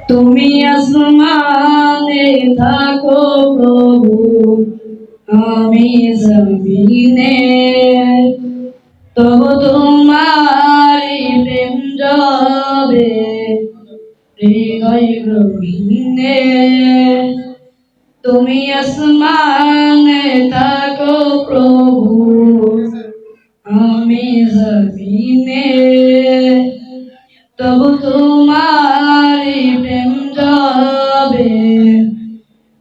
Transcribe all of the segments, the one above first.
তুমি আসমানে থাকো প্রভু, আমি জমিনে, তবু তোমারি প্রেম যাবে হৃদয় গভীরে। তুমি আসমানে থাকো প্রভু, আমি জমিনে, তবু তোমারি প্রেম যাবে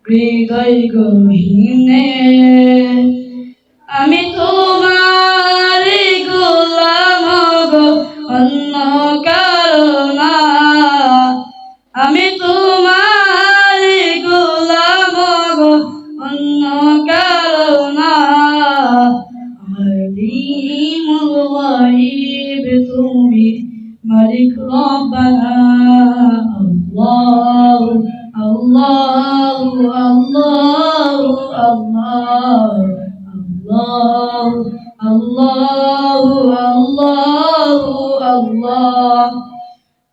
হৃদয় গহীনে। আমি তোমারি গোলাম গো, অন্য কারো না। আমি তোমারি গোলাম গো, অন্য কারো না। আলিমুল গায়ব তুমি, মালিক রব্বানা। আল্লাহ আল্লাহ আল্লাহ আল্লাহ আল্লাহ আল্লাহ আল্লাহ আল্লাহ।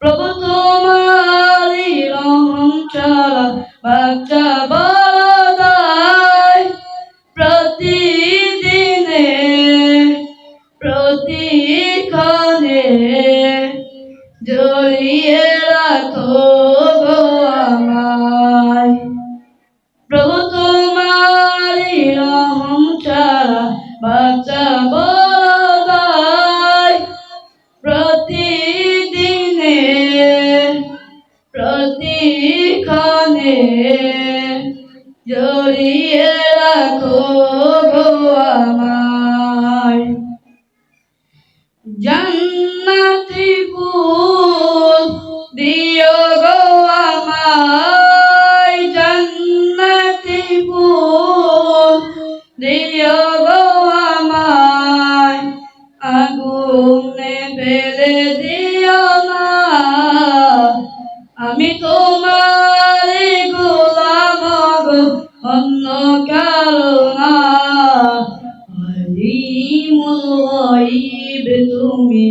প্রভু তোমারি রহম ছাড়া বাচ্চা বড় দায়, প্রতিদিনে প্রতিক্ষণে জড়িয়ে রাখো গো আমায়। প্রভু তোমারি রহম ছাড়া বাঁচা বড় দায়, প্রতিদিনে প্রতিক্ষণে জড়িয়ে রাখো গো আমায়। জান্নাতি ফুল দিও গো আমায়, জান্নাতি ফুল দিও গো আমায়। আগুনে ফেলে দিও না, আমি তোমারি গোলাম গো, অন্য কারো না। আলিমুল গায়ব তুমি,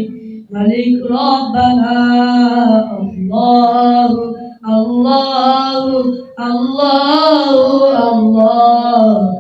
মালিক রব্বানা। আল্লাহ আল্লাহ আল্লাহ আল্লাহ